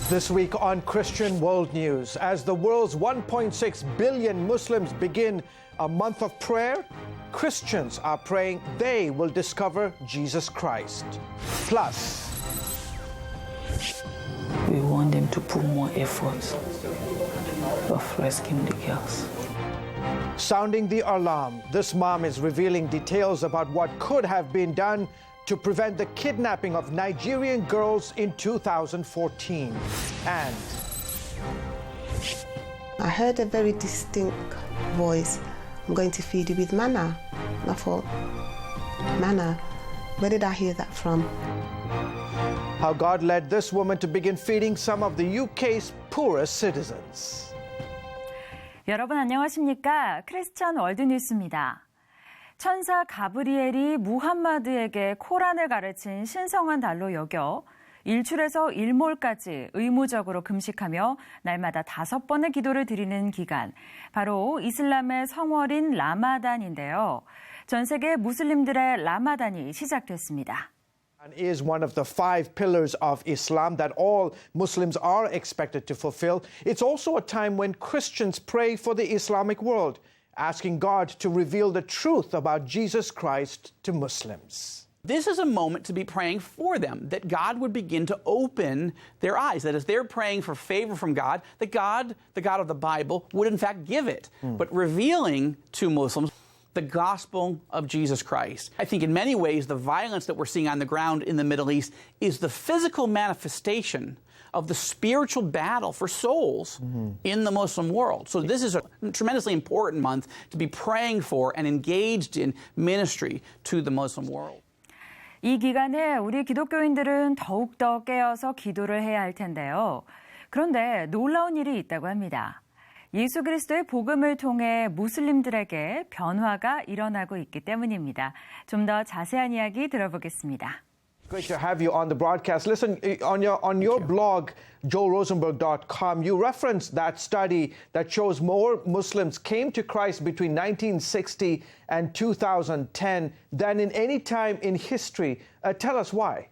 This week on Christian World News, as the world's 1.6 billion Muslims begin a month of prayer, Christians are praying they will discover Jesus Christ. Plus, we want them to put more efforts of rescuing the girls. sounding the alarm, this mom is revealing details about what could have been done to prevent the kidnapping of Nigerian girls in 2014. And I heard a very distinct voice, "I'm going to feed you with manna." And I thought, manna? Where did I hear that from? how God led this woman to begin feeding some of the UK's poorest citizens. 여러분 안녕하십니까? 크리스천 월드뉴스입니다. 천사 가브리엘이 무함마드에게 코란을 가르친 신성한 달로 여겨 일출에서 일몰까지 의무적으로 금식하며 날마다 5번의 기도를 드리는 기간, 바로 이슬람의 성월인 라마단인데요. 전 세계 무슬림들의 라마단이 시작됐습니다. Is one of the 5 pillars of Islam that all Muslims are expected to fulfill. It's also a time when Christians pray for the Islamic world, asking God to reveal the truth about Jesus Christ to Muslims. This is a moment to be praying for them, that God would begin to open their eyes, that as they're praying for favor from God, that God, the God of the Bible, would in fact give it, but revealing to Muslims the gospel of Jesus Christ. I think in many ways the violence that we're seeing on the ground in the Middle East is the physical manifestation of the spiritual battle for souls in the Muslim world. So this is a tremendously important month to be praying for and engaged in ministry to the Muslim world. 이 기간에 우리 기독교인들은 더욱더 깨어서 기도를 해야 할 텐데요. 그런데 놀라운 일이 있다고 합니다. 예수 그리스도의 복음을 통해 무슬림들에게 변화가 일어나고 있기 때문입니다. 좀 더 자세한 이야기 들어보겠습니다. Great to have you on the broadcast. Listen, on your blog, joelrosenberg.com, you referenced that study that shows more Muslims came to Christ between 1960 and 2010 than in any time in history. Tell us why.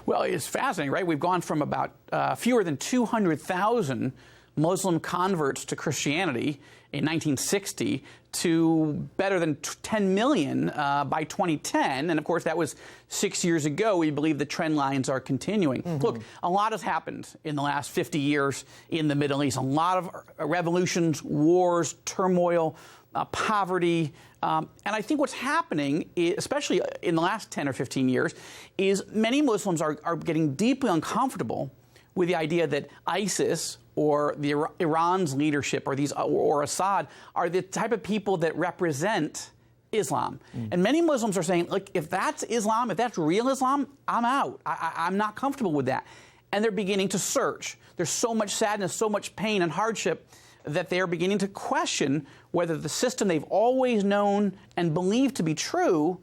Well, it's fascinating, right? We've gone from about fewer than 200,000 Muslim converts to Christianity in 1960 to better than 10 million by 2010. And of course, that was 6 years ago. We believe the trend lines are continuing. Look, a lot has happened in the last 50 years in the Middle East. A lot of revolutions, wars, turmoil, poverty. And I think what's happening, especially in the last 10 or 15 years, is many Muslims are getting deeply uncomfortable with the idea that ISIS or Iran's leadership or Assad are the type of people that represent Islam. And many Muslims are saying, look, if that's Islam, if that's real Islam, I'm out. I'm not comfortable with that. And they're beginning to search. There's so much sadness, so much pain and hardship that they're beginning to question whether the system they've always known and believed to be true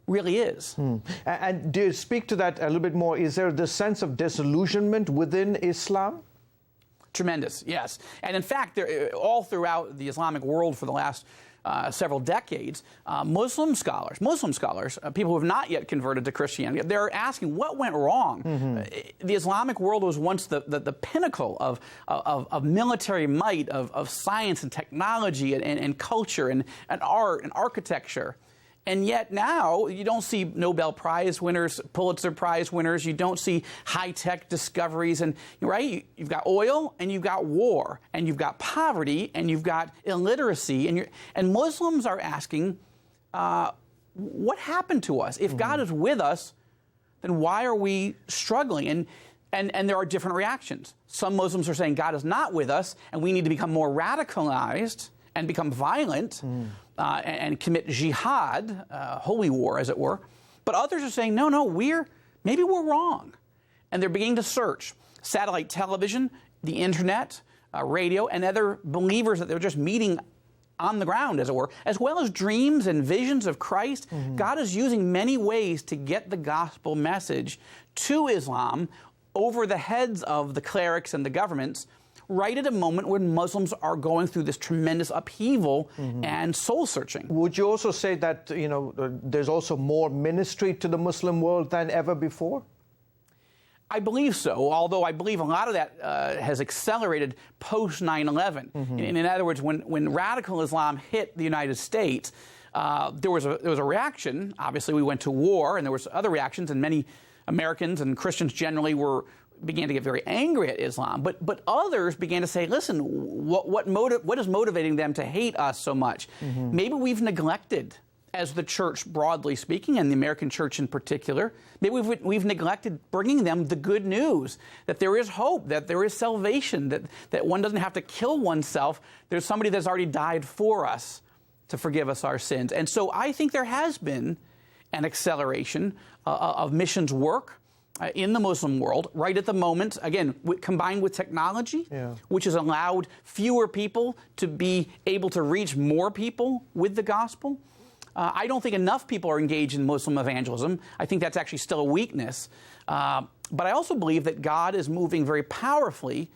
really is. And do you speak to that a little bit more? Is there this sense of disillusionment within Islam? Tremendous, yes. And in fact, all throughout the Islamic world for the last several decades, Muslim scholars, people who have not yet converted to Christianity, they're asking what went wrong. The Islamic world was once the pinnacle of military might, of science and technology and culture and art and architecture. And yet now you don't see Nobel Prize winners, Pulitzer Prize winners. You don't see high-tech discoveries. And right, you've got oil, and you've got war, and you've got poverty, and you've got illiteracy. And Muslims are asking, what happened to us? If God is with us, then why are we struggling? And there are different reactions. Some Muslims are saying God is not with us, and we need to become more radicalized and become violent and commit jihad, holy war, as it were. But others are saying, no, maybe we're wrong. And they're beginning to search satellite television, the internet, radio, and other believers that they're just meeting on the ground, as it were, as well as dreams and visions of Christ. God is using many ways to get the gospel message to Islam over the heads of the clerics and the governments, right at a moment when Muslims are going through this tremendous upheaval and soul searching. Would you also say that, there's also more ministry to the Muslim world than ever before? I believe so, although I believe a lot of that has accelerated post 9/11. In other words, when radical Islam hit the United States, there was a reaction. Obviously, we went to war, and there was other reactions, and many Americans and Christians generally began to get very angry at Islam. But others began to say, listen, what is motivating them to hate us so much? Maybe we've neglected, as the church broadly speaking, and the American church in particular, maybe we've neglected bringing them the good news, that there is hope, that there is salvation, that one doesn't have to kill oneself. There's somebody that's already died for us to forgive us our sins. And so I think there has been an acceleration of missions work in the Muslim world right at the moment, again, combined with technology, which has allowed fewer people to be able to reach more people with the gospel. I don't think enough people are engaged in Muslim evangelism. I think that's actually still a weakness. But I also believe that God is moving very powerfully,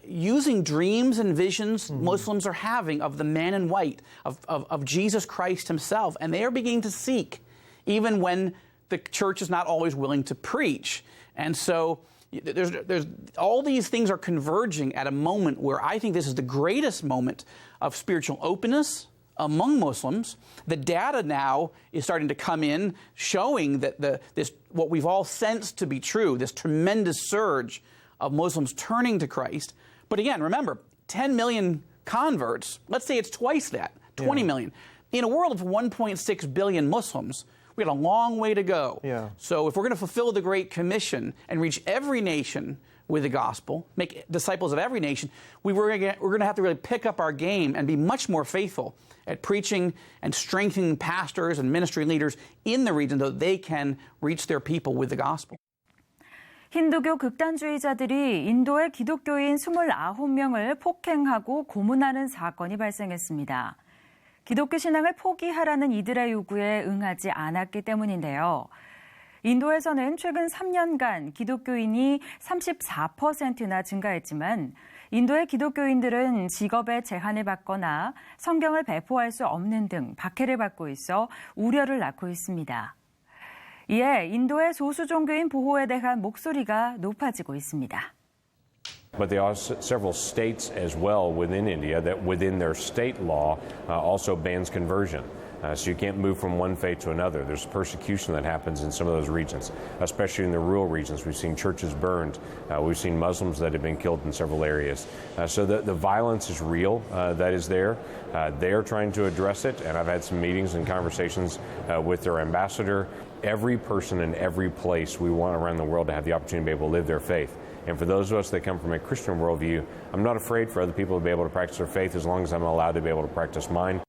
using dreams and visions Muslims are having of the man in white, of Jesus Christ himself. And they are beginning to seek, even when the church is not always willing to preach. And so there's all these things are converging at a moment where I think this is the greatest moment of spiritual openness among Muslims. The data now is starting to come in showing that this what we've all sensed to be true, this tremendous surge of Muslims turning to Christ. But again, remember, 10 million converts, let's say it's twice that, 20 million. In a world of 1.6 billion Muslims, we got a long way to go. So if we're going to fulfill the Great Commission and reach every nation with the gospel, make disciples of every nation, we're going to have to really pick up our game and be much more faithful at preaching and strengthening pastors and ministry leaders in the region so they can reach their people with the gospel. 힌두교 극단주의자들이 인도의 기독교인 29명을 폭행하고 고문하는 사건이 발생했습니다. 기독교 신앙을 포기하라는 이들의 요구에 응하지 않았기 때문인데요. 인도에서는 최근 3년간 기독교인이 34%나 증가했지만 인도의 기독교인들은 직업에 제한을 받거나 성경을 배포할 수 없는 등 박해를 받고 있어 우려를 낳고 있습니다. 이에 인도의 소수 종교인 보호에 대한 목소리가 높아지고 있습니다. But there are several states as well within India that within their state law also bans conversion. So you can't move from one faith to another. There's persecution that happens in some of those regions, especially in the rural regions. We've seen churches burned. We've seen Muslims that have been killed in several areas. So the violence is real, that is there. They are trying to address it, and I've had some meetings and conversations with their ambassador. Every person in every place we want around the world to have the opportunity to be able to live their faith. And for those of us that come from a Christian worldview, I'm not afraid for other people to be able to practice their faith as long as I'm allowed to be able to practice mine.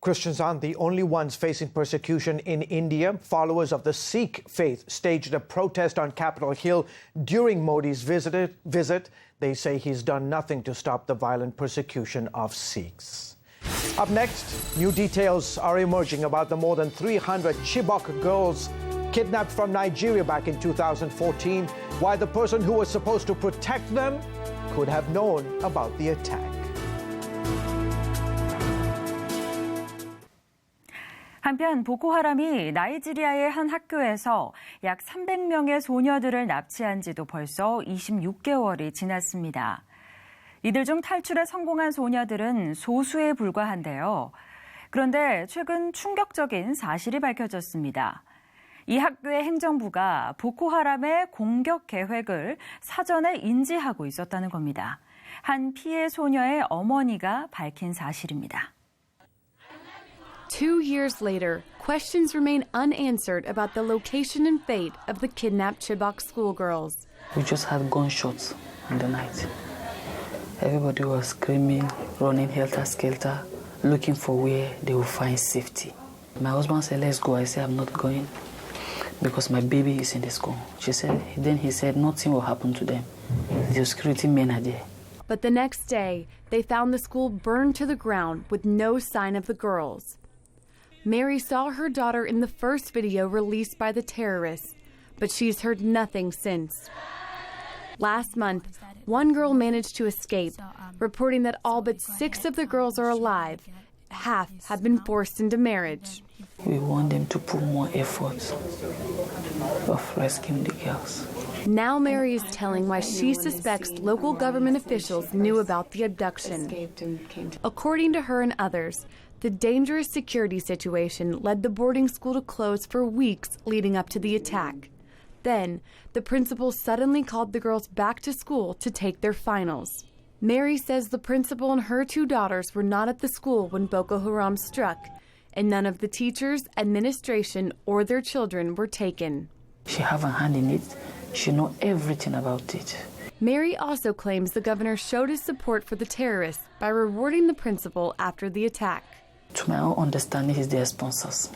Christians aren't the only ones facing persecution in India. Followers of the Sikh faith staged a protest on Capitol Hill during Modi's visit. They say he's done nothing to stop the violent persecution of Sikhs. Up next, new details are emerging about the more than 300 Chibok girls kidnapped from Nigeria back in 2014, why the person who was supposed to protect them could have known about the attack. 한편 보코하람이 나이지리아의 한 학교에서 약 300명의 소녀들을 납치한 지도 벌써 26개월이 지났습니다. 이들 중 탈출에 성공한 소녀들은 소수에 불과한데요. 그런데 최근 충격적인 사실이 밝혀졌습니다. 이 학교의 행정부가 보코하람의 공격 계획을 사전에 인지하고 있었다는 겁니다. 한 피해 소녀의 어머니가 밝힌 사실입니다. 2 years later, questions remain unanswered about the location and fate of the kidnapped Chibok schoolgirls. We just had gunshots in the night. Everybody was screaming, running helter-skelter, looking for where they will find safety. My husband said, let's go. I said, I'm not going because my baby is in the school. Then he said, nothing will happen to them. The security men are there. But the next day, they found the school burned to the ground with no sign of the girls. Mary saw her daughter in the first video released by the terrorists, but she's heard nothing since. Last month, one girl managed to escape, reporting that all but 6 of the girls are alive. Half have been forced into marriage. We want them to put more effort of rescuing the girls. Now Mary is telling why she suspects local government officials knew about the abduction. According to her and others, the dangerous security situation led the boarding school to close for weeks leading up to the attack. Then, the principal suddenly called the girls back to school to take their finals. Mary says the principal and her 2 daughters were not at the school when Boko Haram struck, and none of the teachers, administration, or their children were taken. She have a hand in it. She know everything about it. Mary also claims the governor showed his support for the terrorists by rewarding the principal after the attack. To my own understanding, he's their sponsors.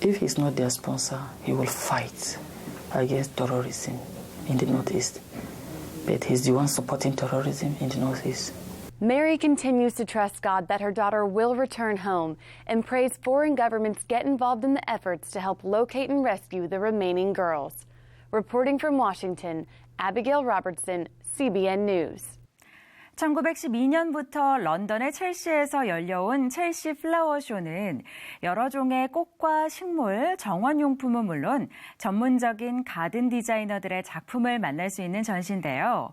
If he's not their sponsor, he will fight against terrorism in the Northeast. But he's the one supporting terrorism in the Northeast. Mary continues to trust God that her daughter will return home and prays foreign governments get involved in the efforts to help locate and rescue the remaining girls. Reporting from Washington, Abigail Robertson, CBN News. 1912년부터 런던의 첼시에서 열려온 첼시 플라워 쇼는 여러 종의 꽃과 식물, 정원용품은 물론 전문적인 가든 디자이너들의 작품을 만날 수 있는 전시인데요.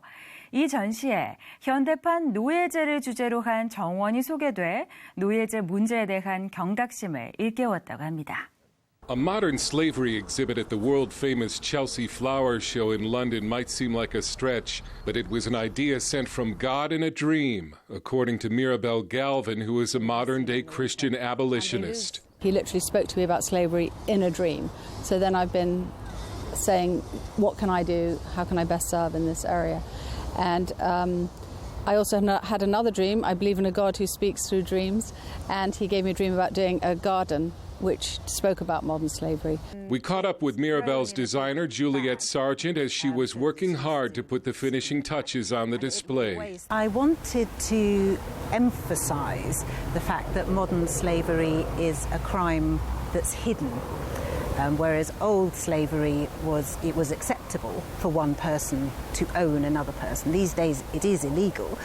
이 전시에 현대판 노예제를 주제로 한 정원이 소개돼 노예제 문제에 대한 경각심을 일깨웠다고 합니다. A modern slavery exhibit at the world-famous Chelsea Flower Show in London might seem like a stretch, but it was an idea sent from God in a dream, according to Mirabel Galvin, who is a modern-day Christian abolitionist. He literally spoke to me about slavery in a dream. So then I've been saying, what can I do? How can I best serve in this area? And I also had another dream. I believe in a God who speaks through dreams, and he gave me a dream about doing a garden which spoke about modern slavery. We caught up with Mirabel's designer, Juliet Sargent, as she was working hard to put the finishing touches on the display. I wanted to emphasize the fact that modern slavery is a crime that's hidden. Whereas old slavery was acceptable for one person to own another person. These days it is illegal,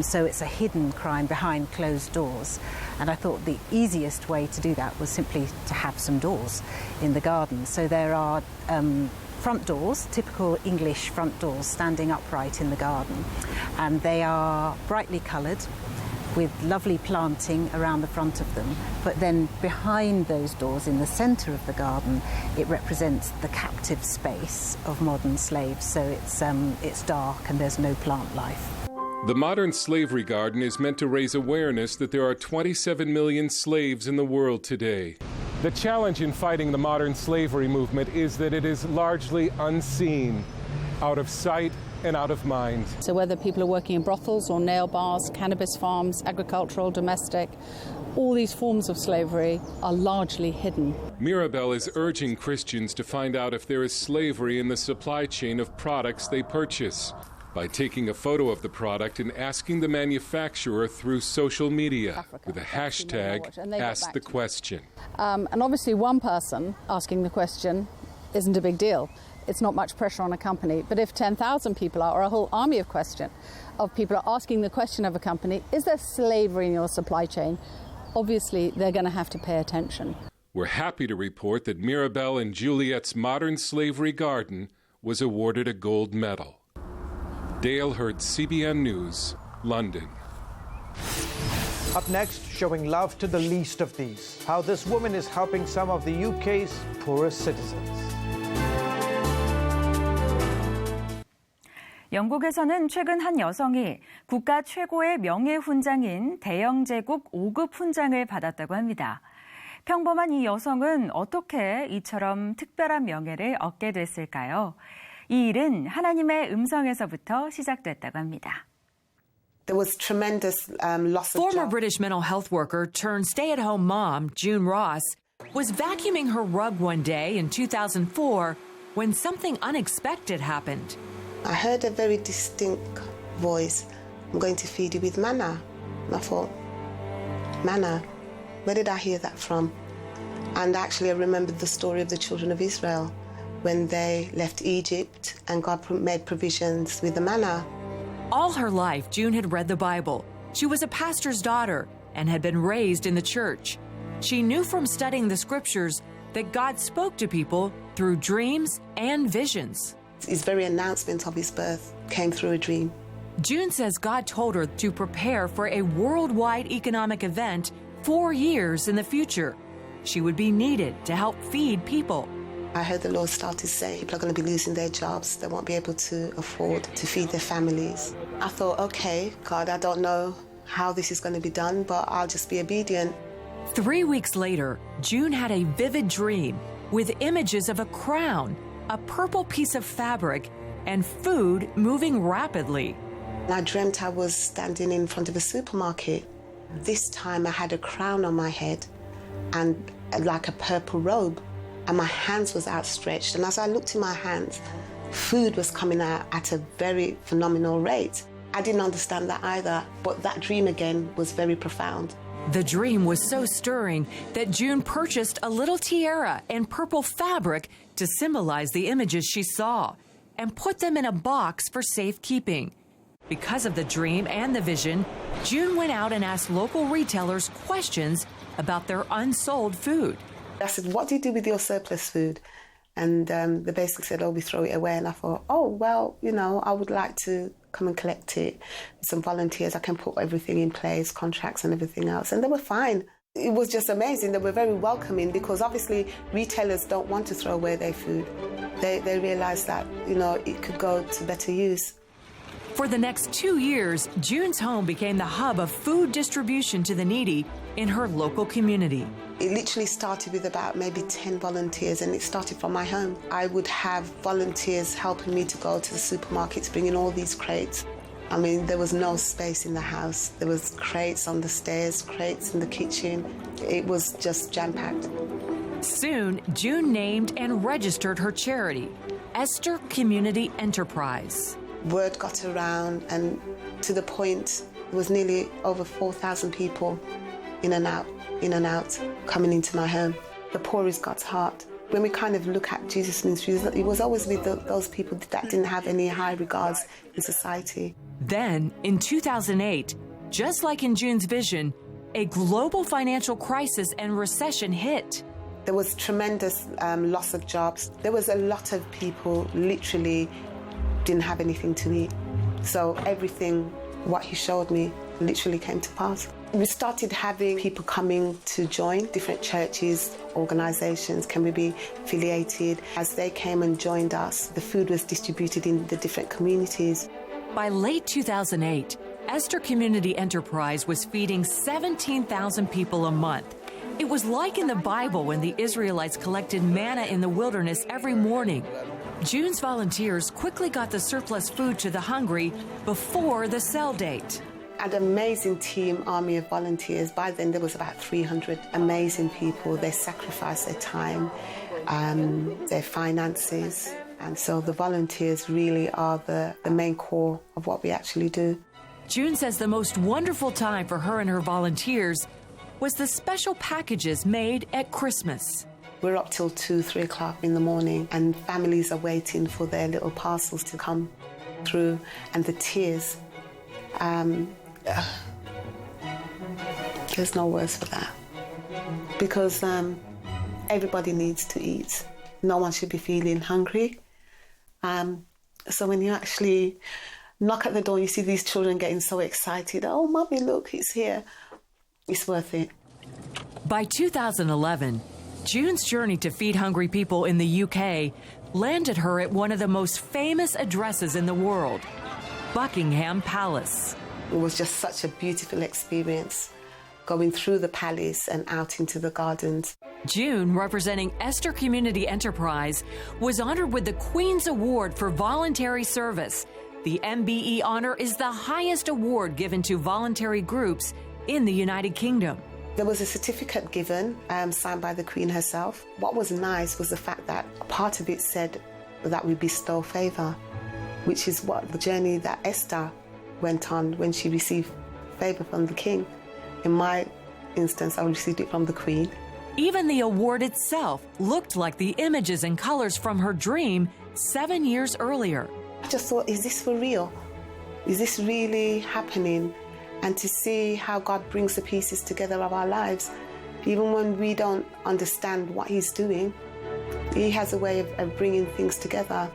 so it's a hidden crime behind closed doors. And I thought the easiest way to do that was simply to have some doors in the garden. So there are front doors, typical English front doors, standing upright in the garden, and they are brightly coloured, with lovely planting around the front of them. But then behind those doors, in the centre of the garden, it represents the captive space of modern slaves. So it's dark and there's no plant life. The modern slavery garden is meant to raise awareness that there are 27 million slaves in the world today. The challenge in fighting the modern slavery movement is that it is largely unseen, out of sight and out of mind. So whether people are working in brothels or nail bars, cannabis farms, agricultural, domestic, all these forms of slavery are largely hidden. Mirabel is urging Christians to find out if there is slavery in the supply chain of products they purchase by taking a photo of the product and asking the manufacturer through social media with a hashtag #AskTheQuestion. And obviously one person asking the question isn't a big deal. It's not much pressure on a company. But if 10,000 people are, or a whole army of people are asking the question of a company, is there slavery in your supply chain? Obviously, they're going to have to pay attention. We're happy to report that Mirabel and Juliet's modern slavery garden was awarded a gold medal. Dale Hurd, CBN News, London. Up next, showing love to the least of these, how this woman is helping some of the UK's poorest citizens. 영국에서는 최근 한 여성이 국가 최고의 명예훈장인 대영제국 5급 훈장을 받았다고 합니다. 평범한 이 여성은 어떻게 이처럼 특별한 명예를 얻게 됐을까요? 이 일은 하나님의 음성에서부터 시작됐다고 합니다. There was tremendous loss of Former job. British mental health worker turned stay-at-home mom, June Ross, was vacuuming her rug one day in 2004 when something unexpected happened. I heard a very distinct voice. I'm going to feed you with manna. And I thought, manna? Where did I hear that from? And actually I remembered the story of the children of Israel when they left Egypt and God made provisions with the manna. All her life, June had read the Bible. She was a pastor's daughter and had been raised in the church. She knew from studying the scriptures that God spoke to people through dreams and visions. His very announcement of his birth came through a dream. June says God told her to prepare for a worldwide economic event 4 years in the future. She would be needed to help feed people. I heard the Lord start to say people are going to be losing their jobs. They won't be able to afford to feed their families. I thought, okay, God, I don't know how this is going to be done, but I'll just be obedient. 3 weeks later, June had a vivid dream with images of a crown, a purple piece of fabric, and food moving rapidly. I dreamt I was standing in front of a supermarket. This time I had a crown on my head and like a purple robe, and my hands was outstretched. And as I looked in my hands, food was coming out at a very phenomenal rate. I didn't understand that either, but that dream again was very profound. The dream was so stirring that June purchased a little tiara and purple fabric to symbolize the images she saw and put them in a box for safekeeping. Because of the dream and the vision, June went out and asked local retailers questions about their unsold food. I said, what do you do with your surplus food? And they basically said, oh, we throw it away. And I thought, oh, well, you know, I would like to come and collect it. Some volunteers, I can put everything in place, contracts and everything else. And they were fine. It was just amazing. They were very welcoming because obviously retailers don't want to throw away their food. They realised that, you know, it could go to better use. For the next 2 years, June's home became the hub of food distribution to the needy in her local community. It literally started with about maybe 10 volunteers, and it started from my home. I would have volunteers helping me to go to the supermarkets, bringing all these crates. I mean, there was no space in the house. There was crates on the stairs, crates in the kitchen. It was just jam-packed. Soon, June named and registered her charity, Esther Community Enterprise. Word got around, and to the point, there was nearly over 4,000 people in and out, coming into my home. The poor is God's heart. When we kind of look at Jesus' ministry, it was always with those people that didn't have any high regards in society. Then, in 2008, just like in June's vision, a global financial crisis and recession hit. There was tremendous loss of jobs. There was a lot of people literally didn't have anything to eat. So everything, what he showed me, literally came to pass. We started having people coming to join different churches, organizations, can we be affiliated? As they came and joined us, the food was distributed in the different communities. By late 2008, Esther Community Enterprise was feeding 17,000 people a month. It was like in the Bible when the Israelites collected manna in the wilderness every morning. June's volunteers quickly got the surplus food to the hungry before the sell date. An amazing team, army of volunteers. By then there was about 300 amazing people. They sacrificed their time, their finances. And so the volunteers really are the main core of what we actually do. June says the most wonderful time for her and her volunteers was the special packages made at Christmas. We're up till 2, 3 o'clock in the morning, and families are waiting for their little parcels to come through, and the tears. There's no words for that. Because everybody needs to eat. No one should be feeling hungry. So when you actually knock at the door, you see these children getting so excited. Oh, Mommy, look, it's here. It's worth it. By 2011, June's journey to feed hungry people in the UK landed her at one of the most famous addresses in the world, Buckingham Palace. It was just such a beautiful experience, going through the palace and out into the gardens. June, representing Esther Community Enterprise, was honored with the Queen's Award for Voluntary Service. The MBE honor is the highest award given to voluntary groups in the United Kingdom. There was a certificate given, signed by the Queen herself. What was nice was the fact that part of it said that we bestow favour, which is what the journey that Esther went on when she received favour from the King. In my instance, I received it from the Queen. Even the award itself looked like the images and colours from her dream 7 years earlier. I just thought, is this for real? Is this really happening? And to see how God brings the pieces together of our lives, even when we don't understand what He's doing, He has a way of bringing things together.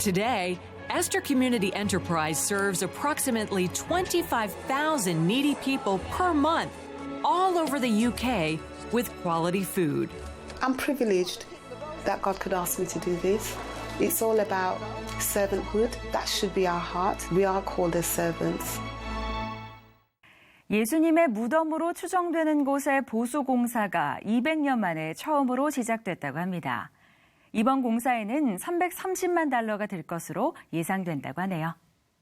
Today, Esther Community Enterprise serves approximately 25,000 needy people per month all over the UK with quality food. I'm privileged that God could ask me to do this. It's all about servanthood. That should be our heart. We are called as servants. 예수님의 무덤으로 추정되는 곳의 보수 공사가 200년 만에 처음으로 시작됐다고 합니다. 이번 공사에는 330만 달러가 들 것으로 예상된다고 하네요.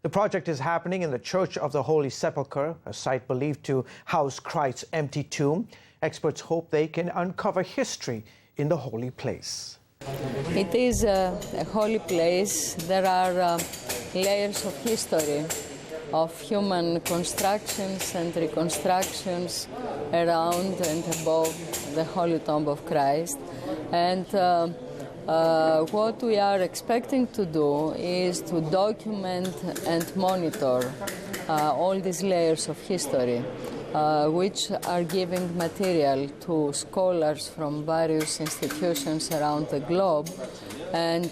The project is happening in the Church of the Holy Sepulchre, a site believed to house Christ's empty tomb. Experts hope they can uncover history in the holy place. It is a holy place. There are layers of history, of human constructions and reconstructions around and above the Holy Tomb of Christ. And what we are expecting to do is to document and monitor all these layers of history, which are giving material to scholars from various institutions around the globe. And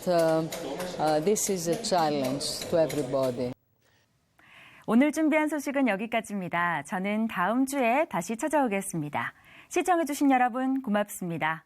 this is a challenge to everybody. 오늘 준비한 소식은 여기까지입니다. 저는 다음 주에 다시 찾아오겠습니다. 시청해주신 여러분 고맙습니다.